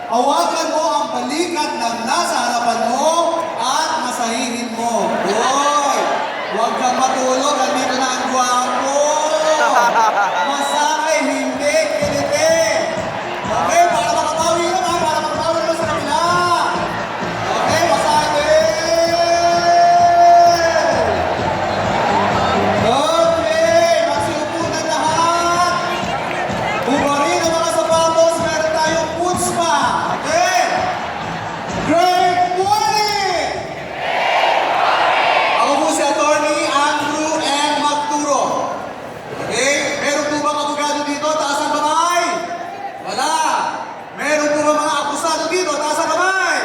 Hawakan mo ang balikat ng nasa harapan mo at masahihin mo. Hoy! Huwag kang matulog, nandito na ang gwapo. Masakay, hindi, kiliti. Okay, para makapawi naman, para makapawi naman sa kanila. Okay, masakay. Okay, masiupo na lahat. Bubarin ang mga sapatos, meron tayong boots pa. Okay? Great morning! Ako po si Attorney Andrew N. Magturo. Okay? Meron po bang abogado dito? Taas ang kamay? Wala. Meron po bang mga akusado dito? Taas ang kamay?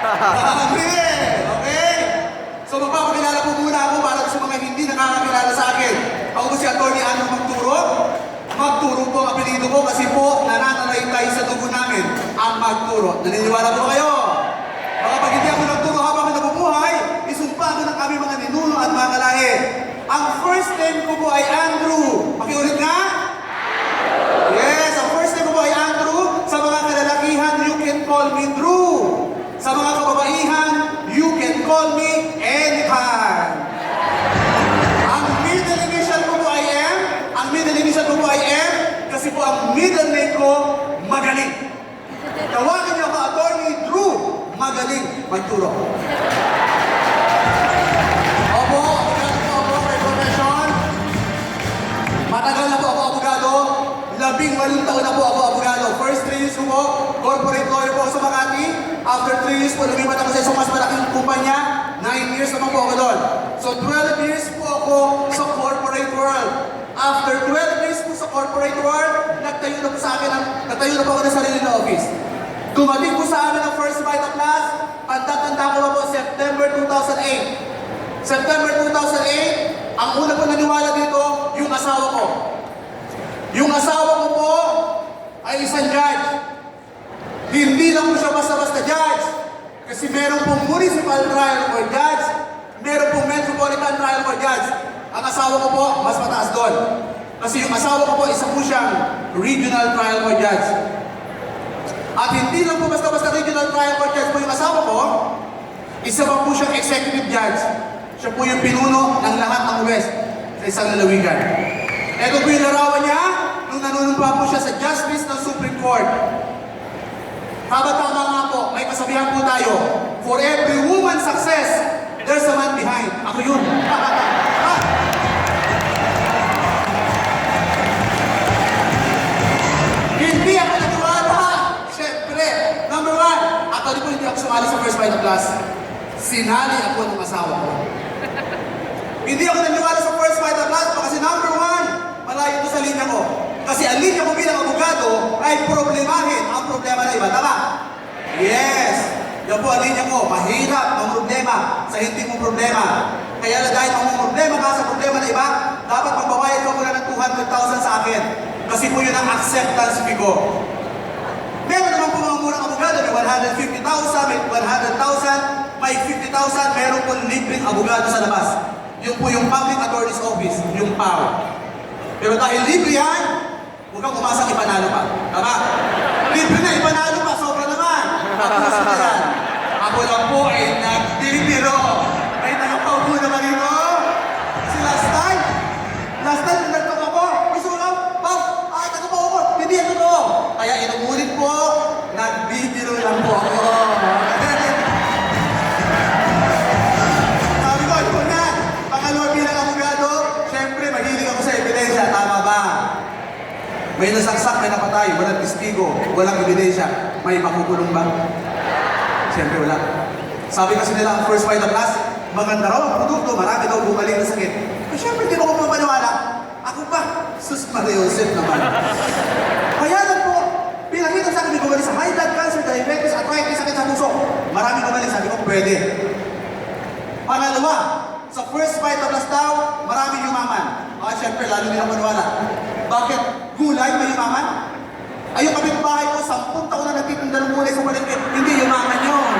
Marami. Okay? So magpapakilala po muna ako para sa mga hindi nakakakilala sa akin. Ako po si Attorney Andrew Magturo. Magturo po ang apelido ko kasi po nananalaitay sa dugo namin ang Magturo. Naniniwala po kayo? Baka pag hindi ako nagturo habang nabubuhay, isumpa ko ng kami mga ninuno at mga kalahi. Ang first name ko po ay Andrew. Pakiulit nga? Yes, ang first name ko po ay Andrew. Sa mga kalalakihan, you can call me Drew. Sa mga kababaihan, you can call me anytime. Ang middle initial ko po ay M. Ang middle initial ko po ay M kasi po ang middle name ko, Magaling. Tawagin niyo ako Attorney Drew Magaling Magturo. Opo, abogado po ako may profession. Matagal na po ako abogado. 18 taon na po ako abogado. First 3 years ko po, corporate lawyer po sa Makati. After 3 years po, lumipat ako sa isang mas malaking kumpanya. 9 years naman po ako doon. So 12 years po ako sa corporate world. After 12 years po sa corporate world, nagtayo na po ako ng sarili na office. Dumating po sa amin ang first bite of class, tanda-tanda ko pa po, September 2008. September 2008, ang una po naniwala dito, yung asawa ko. Yung asawa ko po ay isang judge. Hindi lang po siya basta-basta judge. Kasi meron pong municipal trial for judge, meron pong metropolitan trial for judge. Ang asawa ko po, mas mataas doon. Kasi yung asawa ko po, isa po siyang regional trial for judge. At hindi lang po basta-basta regional trial for judge po yung asawa ko, isa pa po siyang executive judge. Siya po yung pinuno ng lahat ng West sa isang lalawigan. Ito po yung larawan niya nung nanunumpa po siya sa justice ng Supreme Court. Tama-tama nga po, may kasabihan po tayo, for every woman's success, there's a man behind. Ako yun. Hindi ako naniwala. Siyempre, number 1, actually po hindi ako sumali sa first bite of class. Sinali ako ng asawa ko. Hindi ako naniwala sa first bite of class kasi number 1, malayo ito sa linya ko. Kasi ang linya ko bilang abogado ay problemahin ang problema na iba. Tama? Yes! Yan po ang linya ko. Mahirap ang problema sa hindi mong problema. Kaya na dahil ang problema ka sa problema na iba, dapat magbabayad ka muna ng 200,000 sa akin. Kasi po yun ang acceptance fee ko. Meron naman po mga murang abogado, may 150,000, may 100,000, may 50,000, meron po libreng abogado sa labas. Yun po yung Public Attorney's Office, yung PAO. Pero dahil libre yan, huwag kang umasang ipanalo pa. Tama? Libre na, ipanalo pa, sobra naman. Tapos na yan. Ako lang po ay nagtitiro. May nakapaupo naman ito. Kasi last time, nagtaka ko, gusto ko lang, nagpapaupo ko, hindi yan totoo. Kaya inuulit po, nagbibiro lang po ako. Sabi ko, ano na, pangalawa bilang abogado, syempre, mahilig ako sa ebidensya, tama ba? May nasaksak, may napatay, walang testigo, walang ebidensya, may makukulong ba? Siyempre wala. Sabi kasi nila ang first bite of class, maganda raw ang produkto, marami daw bumaling na sakit. Eh siyempre, hindi ko mapapaniwala. Ako pa, sus Maria Joseph naman. Kaya lang po, pinakita sa akin, may gumaling sa high blood cancer, diabetes, arthritis, sakit sa puso. Marami gumaling, sabi ko, pwede. Pangalawa, sa first bite of class daw, marami yumaman. Siyempre, lalo nila maniwala. Bakit? Gulay may yumaman? Ay, yung kapitbahay ko, 10 taon na nagtitinda ng gulay sa palengke, hindi yumaman yun.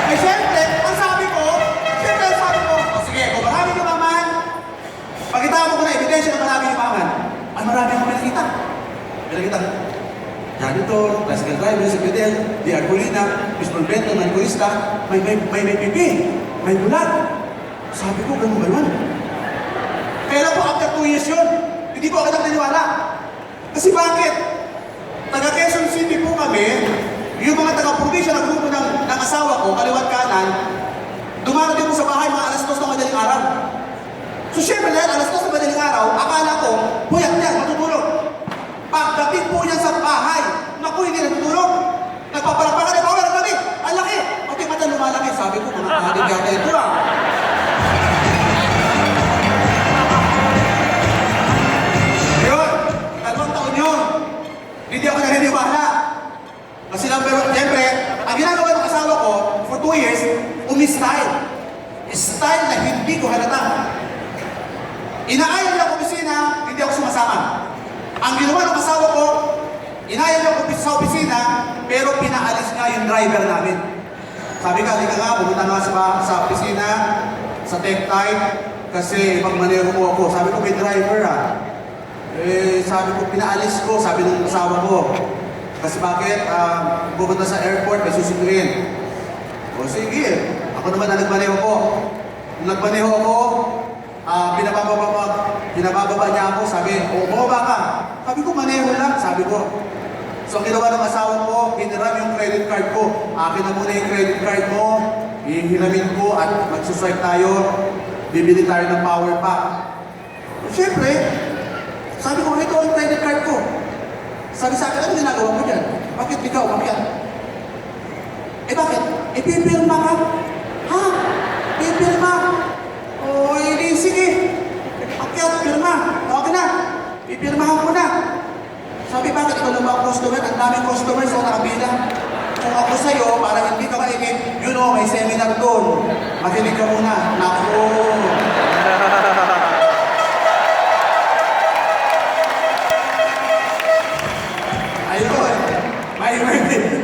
Eh, siyempre, ang sabi ko, sige, kung marami yumaman, pagkita mo ko na ebidensya na marami yumaman, ay marami akong pinakita. Meron kitang janitor, bicycle driver, secretary, di arbolina, baseball bento, manikulista, may pipi, may bulat. Sabi ko, ganun ba yun? Kaya po, after 2 years yun, hindi po agad naniwala. Kasi bakit? Taga Quezon City po kami, yung mga taga-probinsya na grupo ng asawa ko, kaliwat kanan, dumarating po sa bahay mga alas 2 ng madaling araw. So syempre dahil alas 2 ng madaling araw, akala ko, puyat niya, matutulog. Pagdating po niya sa bahay, naku, hindi natutulog. Nagpapalakpakan na power kami. Ang laki. Pati mata lumalaki. Sabi ko, mga kahalig yata ito ah. Yun, 2 taon yun. Hindi ako naniniwala. Kasi lang, pero siyempre, ang ginagawa ng asawa ko, for 2 years, umi-style. Style na hindi ko halata. Inaayos niya ako opisina, hindi ako sumasama. Ang ginawa ng asawa ko, inayos niya ako sa opisina, pero pinaalis nga yung driver namin. Sabi ka, hindi ka nga, pumunta nga sa opisina, sa tech time, kasi magmaneho mo ako. Sabi ko, may driver ah. Sabi ko, pinaalis ko, sabi ng asawa ko. Kasi bakit? Pupunta sa airport, may susunduin. O sige, ako naman na nagmaneho ko. Nung nagmaneho ako, pinabababa niya ako, sabi, bumaba ka. Sabi ko, maneho lang, sabi ko. So, ang ginawa ng asawa ko, hiniram yung credit card ko. Akin na muna yung credit card mo, hihiramin ko at magsuswipe tayo, bibili tayo ng power pack. Siyempre, sabi ko, ito ang credit card ko. Sabi sa akin, ano ginagawa mo dyan? Bakit ikaw, bakit? Bakit? Pipirma ka? Ha? Pipirma? Hindi, sige. Akyat, pirma. Okay na. Pipirmahan ko na. Sabi, bakit ikaw naman ang customer? Ang daming customer sa nakabila. Kung ako sa'yo, para hindi ka maigit, may seminar doon. Makinig ka muna. Naku. Ayun.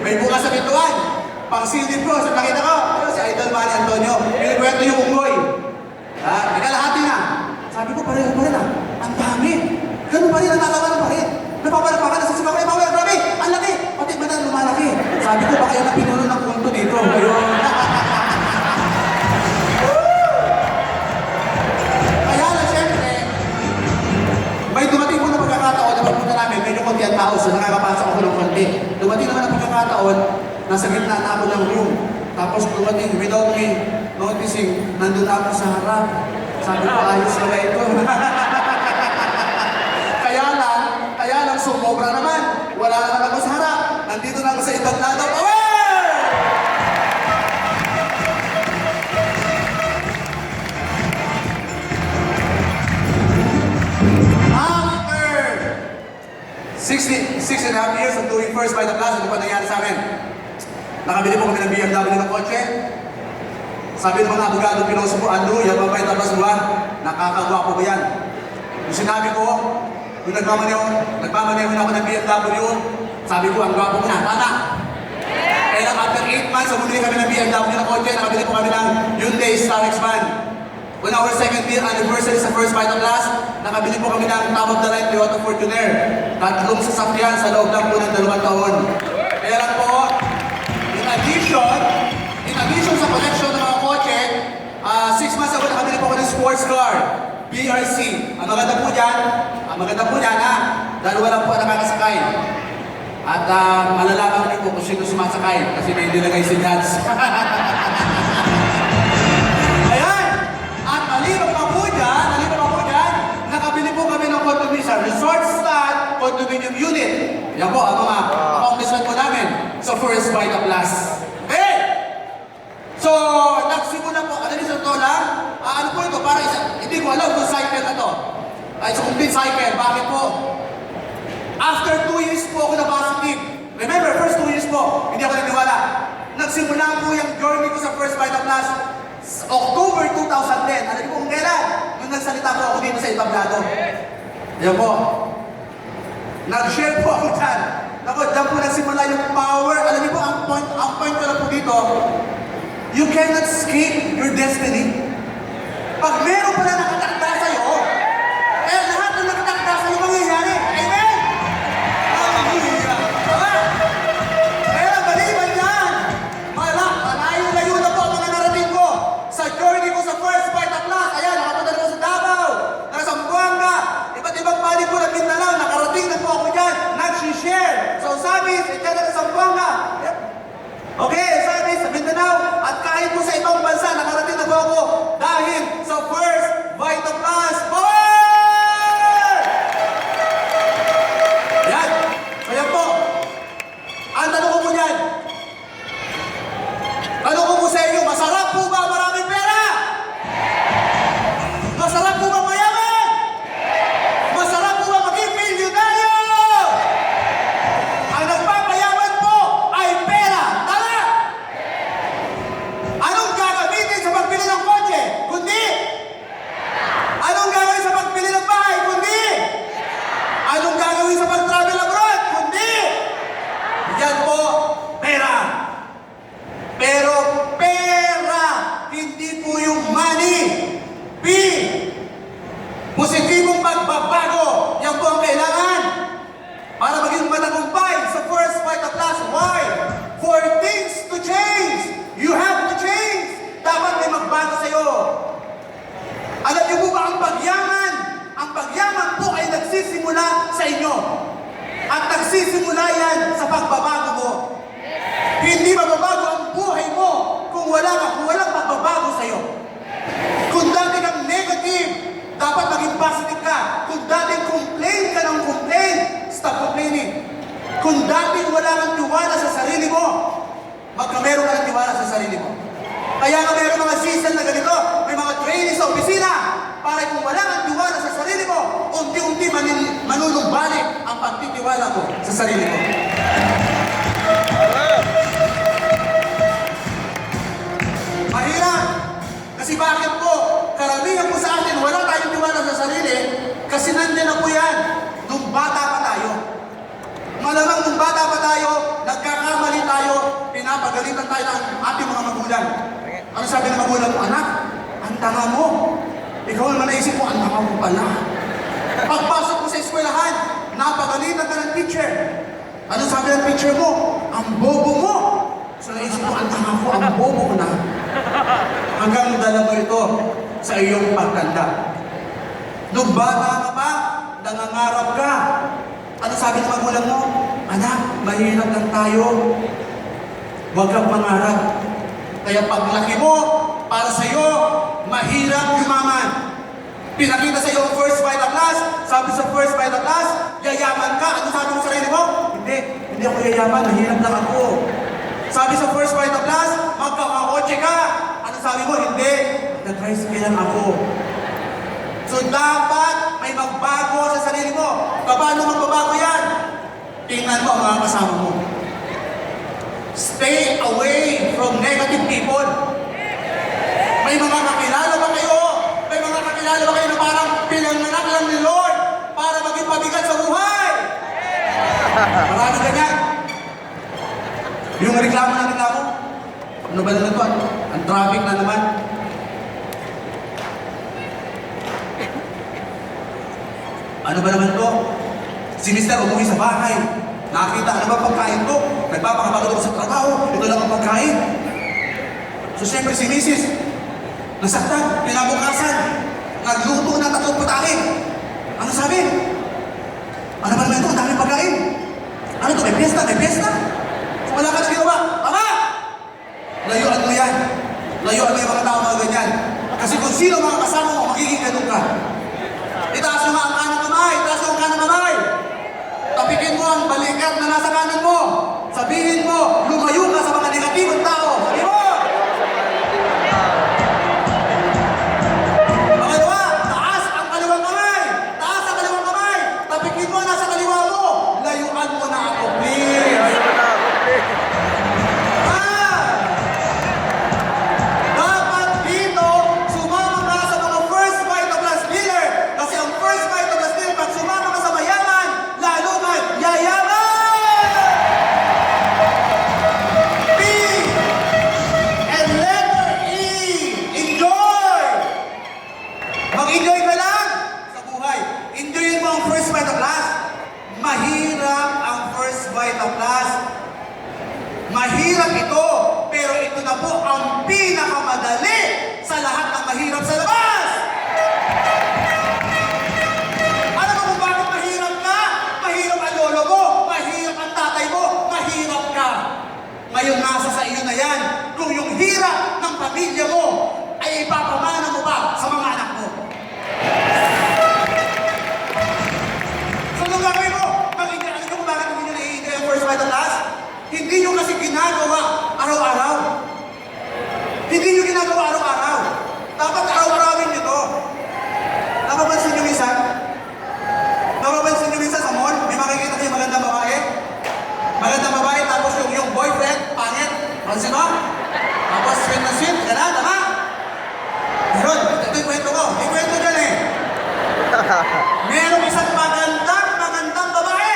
May bukas sa pintuan. Pang-silip ko. So, nakita ko. Si Idol Manny Antonio. Pinikwento yung unggoy. Nakalahati na. Sabi ko, pareho pa rin ah. Ang dami. Ganun pa rin, natatawa pa rin. Napapalakpakan na sa sipa ko, power, grabe, ang laki. Pati ba na lumalaki? Sabi ko, baka yung napinuno ng punto dito. Ayun. Kaya na, siyempre, may dumating po na pagkakataon na pagpunta namin, medyo konti ang tao, so nakakapasok ako ng konti. Dumating naman ang pagkakataon, nasa gitna na ako ng room. Tapos dumating, without me noticing, nandun ako sa harap. Sabi ko, ayos na ito. Kaya lang, sumobra naman. Wala naman ako sa harap. Nandito na ako sa ibang lado. After 6.5 years of doing first by the class, ano pa nangyari sa amin? Nakabili po kami ng BMW ng kotse. Sabi ng mga abogado, piloso po, Andrew, yan ba tapos buwan? Nakakagwapo ba yan? Yung sinabi ko, nung nagmamaneho na ako ng BMW, sabi ko, ang gwapo mo na, tama. Kaya lang, after 8 months, bumili kami ng BMW ng kotse, nakabili po kami ng Hyundai Starex van. On our second year anniversary sa first Vital Class, nakabili po kami ng top of the line Toyota Fortuner. 3 sasakyan sa loob lang po ng 2 taon. Kaya lang po, in addition sa collection ng mga kotse, 6 months ago nakabili po ako ng sports car, BRC. Ang maganda po dyan, dahil wala po nakakasakay. At malalaman niyo po kung sino sumasakay kasi may nilagay si Dads. Ayan! At maliban pa po dyan, nakabili po kami ng condominium, resort style condominium unit. Yan po ang mga accomplishment po namin sa first Vital Class. Okay! So, nagsimula po, sa to lang, ano po ito, para hindi ko alam kung cycle na to. It's a complete cycle. Bakit po? After 2 years po ako na-positive. Remember, first 2 years po, hindi ako naniwala. Nagsimula po yung journey ko sa first Vital Class October 2010. Alam niyo kung kailan? Nung nagsalita po ako dito sa ibang lado. Yan po. Nag-share po ako dyan. Naku, dyan po nagsimula yung power. Alam niyo po, ang point ko lang po dito, you cannot escape your destiny. Pag meron pala nakatakda sa'yo, lahat ng nakatakda sa'yo mangyayari. Amen? Zamboanga. Yep. Okay, sabi sa Mindanao, at kahit po sa ibang bansa, nakarating na po ako dahil sa first Vita Plus Power! Yan. So yan po. Ang tanong ko po yan. Tanong ko po sa inyo, masarap po ba maraming pera? Masarap po ba mayaman? Masarap po ba maging milyonaryo? Ang nagpapayaman po ay pera. Tama? Anong gagamitin sa pagbili ng kotse? Kundi? Anong gagawin sa pagbili ng bahay? Kundi? Anong gagawin sa pag-travel abroad? Kundi? Yan po, pera. Pero pera, hindi po yung money. P. Positibong pagbabago. Yan po ang kailangan para maging matagumpay sa first Vita Plus. Why? For things to change, you have to change. Dapat may magbago sa'yo. Alam niyo po ba ang pagyaman? Ang pagyaman po ay nagsisimula sa inyo. At nagsisimula yan sa pagbabago mo. Hindi mababago ang buhay mo kung walang pagbabago sa'yo. Kung dati kang negative, dapat maging positive ka. Kung dati complain ka ng complain, stop complaining. Kung dati wala kang tiwala sa sarili mo, magkameron ka ng tiwala sa sarili mo. Kaya nga meron mga season na ganito, may mga training sa opisina, para kung wala kang tiwala sa sarili mo, unti-unti manunumbalik ang pagtitiwala mo sa sarili mo. Mahirap. Kasi bakit po? Karamihan po sa atin, wala tayong tiwala sa sarili kasi nandiyan na po yan nung bata pa tayo. Malamang nung bata pa tayo, nagkakamali tayo, pinapagalitan tayo ng ating mga magulang. Ano sabi ng magulang mo? Anak, ang tanga mo. Ikaw naman naisip mo, ang tanga mo pala. Pagpasok mo sa eskwelahan, napagalitan ka ng teacher. Ano sabi ng teacher mo? Ang bobo mo. So naisip mo, ang tanga ko, ang bobo ko na. Hanggang dala mo ito sa iyong pagtanda. Nung bata ka pa, nangangarap ka. Ano sabi ng magulang mo? Anak, mahirap lang tayo. Huwag kang mangarap. Kaya paglaki mo, para sa'yo, mahirap yumaman. Pinakita sa iyo ang first Vita Plus. Sabi sa first Vita Plus, yayaman ka. Ano sabi mo sa sarili mo? Hindi ako yayaman, mahirap lang ako. Sabi sa first Vita Plus, magkakakotse ka. Ano sabi mo? Hindi. Nag-tricycle lang ako. So dapat may magbago sa sarili mo. Paano magbabago yan? Tingnan mo ang mga kasama mo. Stay away from negative people. May mga kakilala ba kayo? May mga kakilala ba kayo na parang pinanganak lang ni Lord para maging pabigat sa buhay? Marami ganyan. Yung reklamo na reklamo, ano ba na ito? Ang traffic na naman. Ano ba naman to? Si Mr. umuwi sa bahay. Nakita, ano ba pagkain ko? Nagpapakapagod ako sa trabaho. Ito lang ang pagkain. So siyempre si Mrs. nasaktan, pinabukasan. Nagluto na 3 putahe. Ano sabi? Ano ba naman ito? Ang daming pagkain. Ano to? May piyesta? May piyesta? So wala ka na ginawa. Tama! Layuan mo yan. Layuan mo yung mga tao mga ganyan. Kasi kung sino mga kasama mo, magiging ganun ka. Itaas mo ang kanang kamay. Itaas mo ang kanang kamay. Tapikin mo ang balikat na nasa kanan mo. Sabihin mo, lumayo ka sa mga negatibong tao. Sabi mo! Pangalawa, taas ang kaliwang kamay. Taas ang kaliwang kamay. Tapikin mo nasa kaliwa mo. Layuan mo na ako, please. Dapat dito, sumama ka sa mga first Vita Plus dealer. Kasi ang first Vita Plus dealer, pag sumama ka sa mayaman, lalo ka yayaman! P and letter E. Enjoy! Mag-enjoy ka lang sa buhay. Enjoyin mo ang first Vita Plus. Mahirap ang first Vita Plus. Mahirap ito, pero ito na po ang pinakamadali sa lahat ng mahirap sa labas. Alam mo kung bakit mahirap ka? Mahirap ang lolo mo, mahirap ang tatay mo, mahirap ka. pamilya mo ay ipapamana mo pa sa mga anak mo. So, nung gagawin mo, alam nyo kung bakit hindi nyo nai-enjoy ang first vital class? Hindi nyo kasi ginagawa araw-araw. Hindi nyo ginagawa araw-araw. Dapat araw-arawin nyo to. Napapansin nyo minsan? Napapansin nyo minsan sa mall? May makikita kayo magandang babae? Magandang babae, tapos yung boyfriend, pangit. Pansin mo? Tapos sweet na sweet, gano'n, tama? Meron, ito yung kwento ko. Yung kwento dyan eh. Merong isang magandang babae.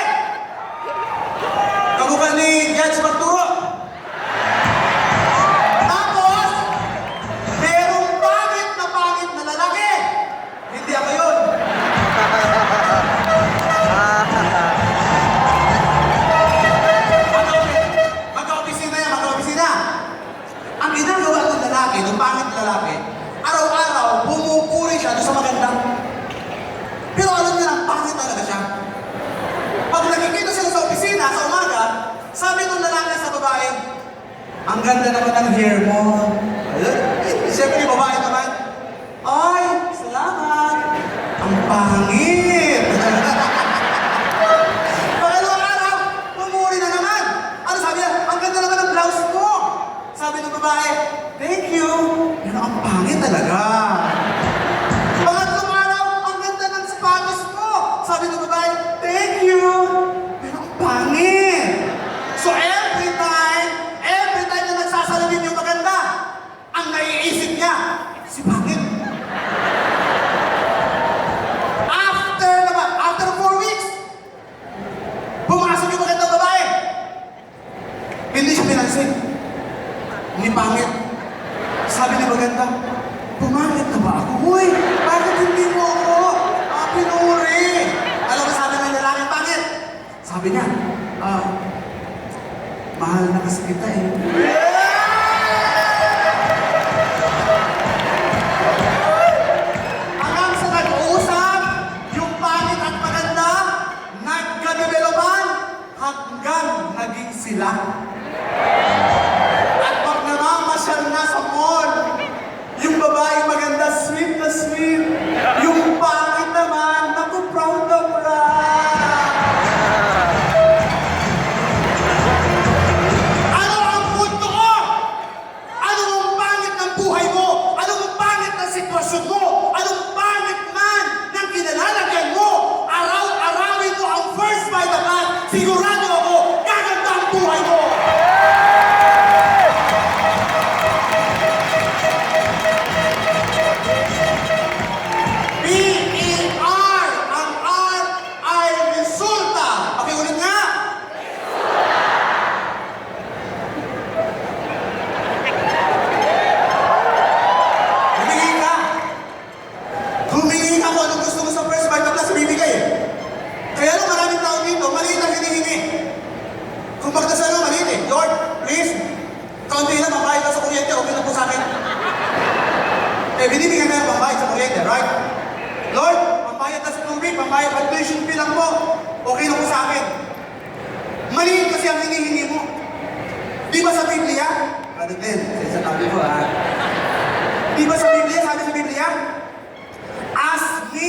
Kamukha ni Judge Marturo. Tapos, merong pangit na lalaki. Hindi ako yun. Mag-opisina yan, mag-opisina. Ang ginagawa ng lalaki, ng pangit na lalaki, araw-araw, pumupuri siya doon sa maganda. Pero alam niya lang, pangit talaga siya. Pag nakikita sila sa opisina, sa umaga, sabi ng lalaki sa babae, ang ganda naman ng hair mo. Ayun. Siyempre, yung babae naman, ay, salamat. Ang pangit. Pangalawang araw, pumuri na naman. Ano sabi niya? Ang ganda naman ng blouse mo. Sabi ng babae, thank you. Pero ang pangit talaga. Pangatlong araw, ang ganda ng sapatos mo. Sabi ng babae, thank you. Pero ang pangit. So every time na nagsasalamin yung maganda, ang naiisip niya, si pangit. After 4 weeks, pumasok yung magandang babae. Hindi siya pinansin. Ni pangit. Sabi ni maganda, pumangit na ba ako? Uy, bakit hindi mo ako pinuri? Alam mo sabi ng lalaking pangit? Sabi niya, mahal na kasi kita eh. Hanggang sa nag-uusap, yung pangit at maganda, nagka-developan hanggang naging sila. At pag namamasyal na sa mall, yung babae maganda, sweet na sweet. Yung pangit naman, naku, proud na proud. Ano ang punto ko? Ano ang pangit ng buhay mo? Ano ang pangit ng sitwasyon mo? Anong pangit man ng kinalalagyan mo? Araw-arawin mo ang first vital class. Sigurado ako, gaganda ang buhay mo. P-E-R. Ang R ay resulta. Pakiulit nga. Humingi ka. Humingi ka kung anong gusto mo sa first vital class, bibigay eh. Kaya lang maraming tao dito, maliit ang hinihingi. Kung magdasal mo, maliit eh. Lord, please, kaunti lang, mabayad ka sa kuryente, okay na po sa akin. Eh, binibigyan ka ng pambayad sa kuryente, right? Lord, pambayad na sa tubig, pambayad pa tuition fee lang po, okay na po sa akin. Maliit kasi ang hinihingi mo. Di ba sa Biblia? Ano din, sa tabi ko ha. Di ba sa Biblia, sabi sa Biblia? Ask me,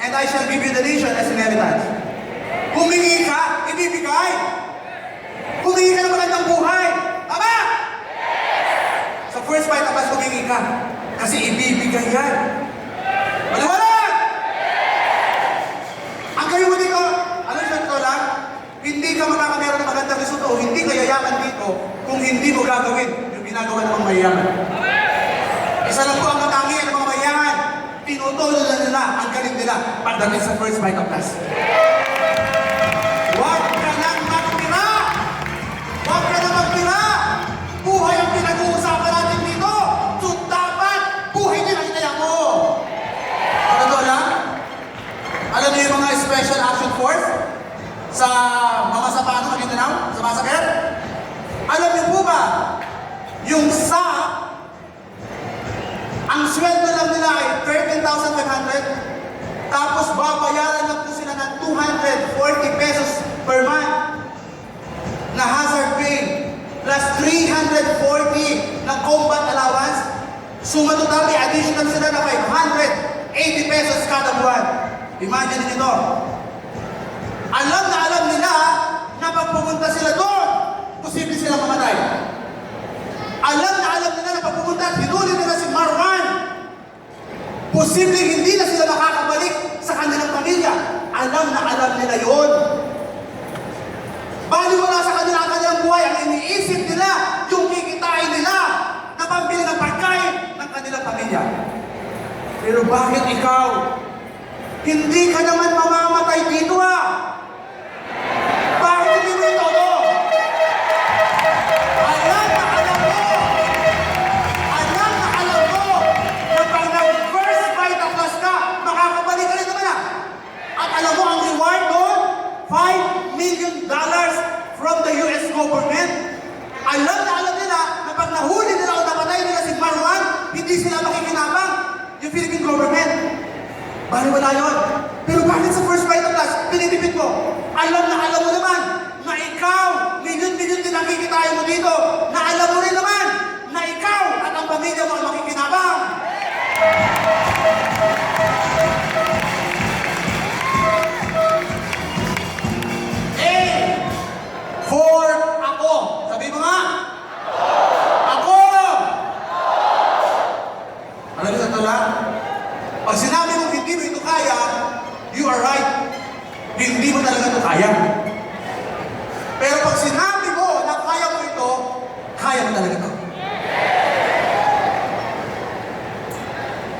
and I shall give you the nation as inheritance. Humingi ka, ibibigay. Humingi ka ng magandang buhay. Tama? Sa first vital class, humingi ka. Kasi ibibigay yan. Maliwanag! Ang kayo mo dito, ano siya ito lang? Hindi ka makakameron ng magandang resulta o hindi ka yayaman dito kung hindi mo gagawin yung ginagawa ng mga mayayaman. Isa lang po ang katangian ng mga mayayaman. Tinutulo na nila ang galing nila pagdating sa first vital class. Huwag ka nang magtira! Huwag ka nang magtira! Buhay ang pinag-uusapan natin dito! So dapat buhay din ang inaya mo! Totoo lang? Alam niyo yung mga special action force sa mga sapato na Mindanao? Sa massacre? Alam niyo po ba yung ang sweldo lang nila ay 13,500 tapos babayaran lang po sila ng 240 pesos per month na hazard pay. plus 340 na combat allowance. Suma total, may additional sila na 580 pesos kada buwan. Imagine niyo to. Alam nila na pag pumunta sila doon, posible sila mamatay. Alam nila na pag pumunta at hinuli nila si Marwan, posible hindi na sila makakabalik sa kanilang pamilya. Alam nila yon. Baliwala sa kanilang buhay, ang iniisip nila, yung kikitain nila na pambili ng pagkain ng kanilang pamilya. Pero bakit ikaw? Hindi ka naman mamamatay dito Bakit hindi mo ito? Alam mo na pag nag-first Vita Plus ka, makakabalik ka rin naman At alam mo ang reward doon? $5 million from the US government. Alam nila na pag nahuli nila o napatay nila si Marwan, hindi sila makikinabang yung Philippine government. Baliwala yun. Pero bakit sa First Vita Plus, pinitipid mo? Alam mo naman na ikaw, milyon-milyon din nakikitain mo dito, na alam mo rin naman na ikaw at ang pamilya mo ang makikinabang. For ako. Sabi mo nga. Ako! Alam mo sa tala? Pag sinabi mo hindi mo ito kaya, you are right. Hindi mo talaga ito kaya. Pero pag sinabi mo na kaya mo ito, kaya mo talaga ito.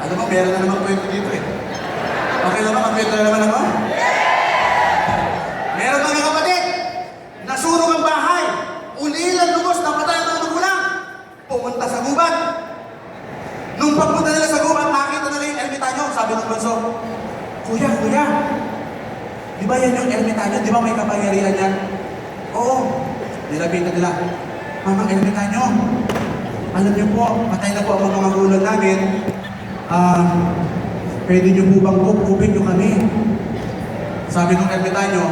Alam mo, meron na naman kwento dito Okay naman, kwento na naman ako? Meron mga kapatid, nasunog ang bahay, ulilan lubos, napatay ang mga magulang, pumunta sa gubat. Nung pagpunta nila sa gubat, nakita nila yung ermitanyo. Sabi ng bunso, Kuya, di ba yan yung ermitanyo? Di ba may kapangyarihan yan? Oo. Nilapitan nila, Mamang ermitanyo, alam niyo po, patay na po ang mga magulang namin. Pwede niyo po bang kupin niyo kami? Sabi ng ermitanyo,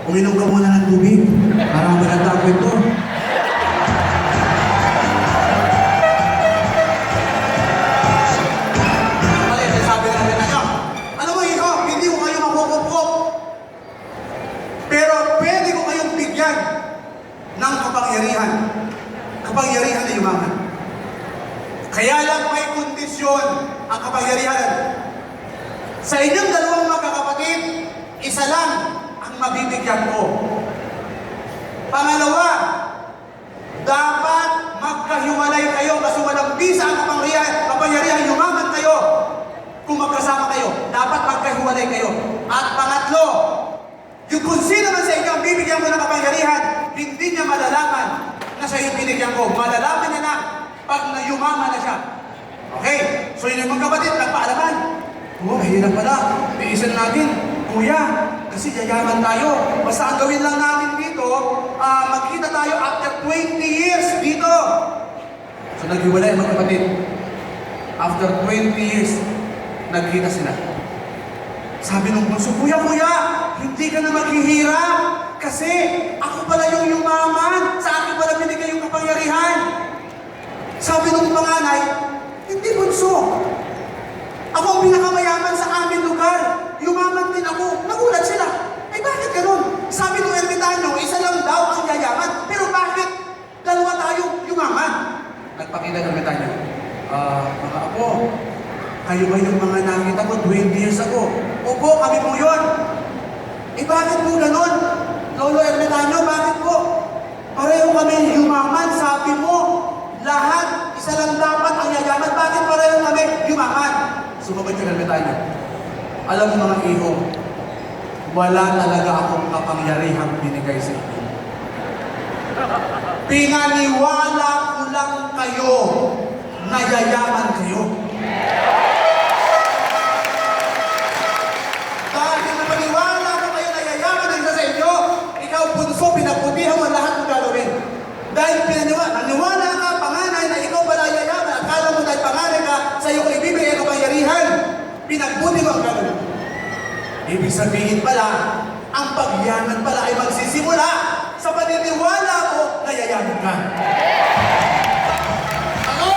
uminom ka muna ng tubig para maganda ang kwento. Sabi ng ermitanyo, alam mo hijo, hindi ko kayo makukup-kup. Pero pwede ko kayong bigyan ng kapangyarihan. Kapangyarihan na yumaman. Kaya lang may kondisyon ang kapangyarihan. Sa inyong dalawang magkakapatid, isa lang ang mabibigyan ko. Pangalawa, dapat magkahiwalay kayo kasi walang bisa ang kapangyarihan, yumaman kayo. Kung magkasama kayo, dapat magkahiwalay kayo. At pangatlo, yung kung sino man sa inyo ang bibigyan ko ng kapangyarihan, hindi niya malalaman na siya yung binigyan ko. Malalaman niya na pag nayumaman na siya. Okay? So yun yung mga kapatid, nagpaalaman. Mahirap pala. Iisan natin, Kuya, kasi yayaman tayo. Basta ang gawin lang natin dito, magkita tayo after 20 years dito. So naghiwalay mga kapatid. After 20 years, nagkita sila. Sabi nung bunso, Kuya, hindi ka na maghihirap kasi ako pala yung yumaman. Sa akin pala binigay yung kapangyarihan. Sabi nung panganay, hindi bunso. Ako ang pinakamayaman sa aming lugar. Yumaman din ako. Nagulat sila. Ay bakit ganun? Sabi nung ermitanyo, isa lang daw ang yayaman. Pero bakit dalawa tayo yumaman? Nagpakita ng ermitanyo. Mga apo, kayo ba yung mga nakita ko 20 years ago? Opo, kami po yun. Eh bakit po ganun? Lolo ermitanyo, bakit po? Pareho kami yumaman, sabi mo. Lahat, isa lang dapat ang yayaman. Bakit pareho kami yumaman? Sumagot yung ermitanyo. Alam mo mga iho, wala talaga akong kapangyarihang binigay sa inyo. Pinaniwala ko lang kayo na yayaman kayo. Dahil napaniwala ko kayo na yayaman ang isa sa inyo, ikaw bunso, pinaputihan mo lahat ng gagawin. Dahil naniwala ka, panganay, na ikaw pala yayaman, akala mo dahil panganay ka, sa iyo ko ibibigay ang kapangyarihan, pinagbuti mo ang gagawin. Ibig sabihin pala, ang pagyaman pala ay magsisimula sa paniniwala mo na yayaman ka. Ano?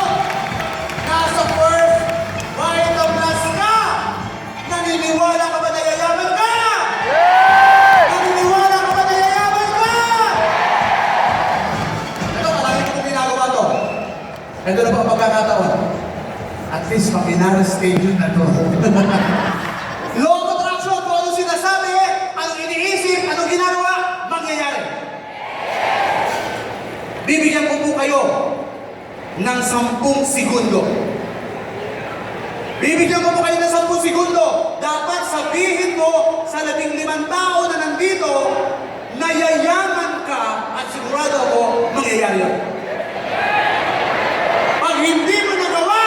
Nasa first Vital Plus ka! Naniniwala ka ba na yayaman ka? Naniniwala ka ba na yayaman ka? Ito, palagi ko ginagawa to. Ito na po ang pagkakataon. At least makinara stage na to. Law of attraction, kung ano sinasabi, anong iniisip, anong ginagawa, mangyayari. Bibigyan ko po kayo ng 10 segundo. Bibigyan ko po kayo ng 10 segundo. Dapat sabihin mo sa 15 tao na nandito na yayaman ka at sigurado ako mangyayari yan. Pag hindi mo nagawa,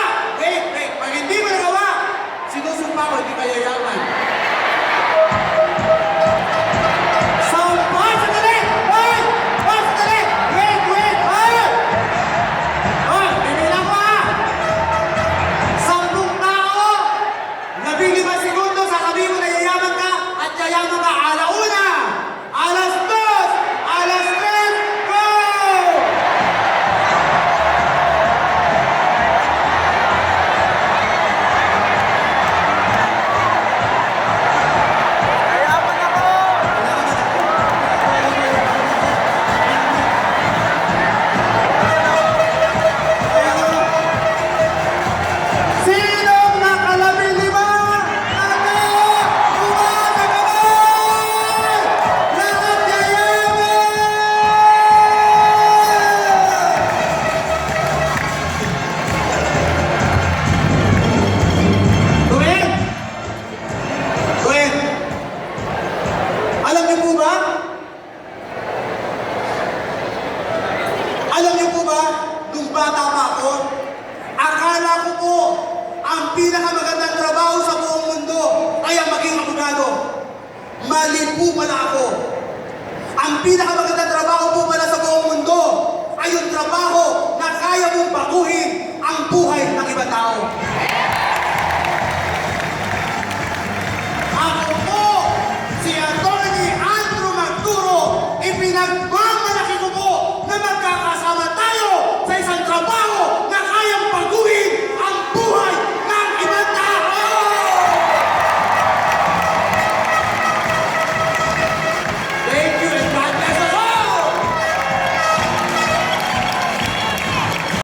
pag hindi mo nagawa, sinusumpa ko hindi ka yayaman. Sampai sandali! Hoy! Hoy, sandali! Wait! Hoy! Hoy, bibilang ko ha! 10 tao, 15 segundo, sasabihin mo na yayaman ka at yayaman ka alauna, alas 2, alas 3, go! Sinong nakalabing-lima? Ano? Umasa ka ba? Lahat yayaman! Gwen! Gwen! Alam niyo po ba? Alam niyo po ba, nung bata pa ako, akala ko po ang pinakamagandang trabaho sa buong mundo ay ang maging abogado. Mali po pala ako. Ang pinakamagandang trabaho po pala sa buong mundo ay yung trabaho na kaya mong baguhin ang buhay ng ibang tao.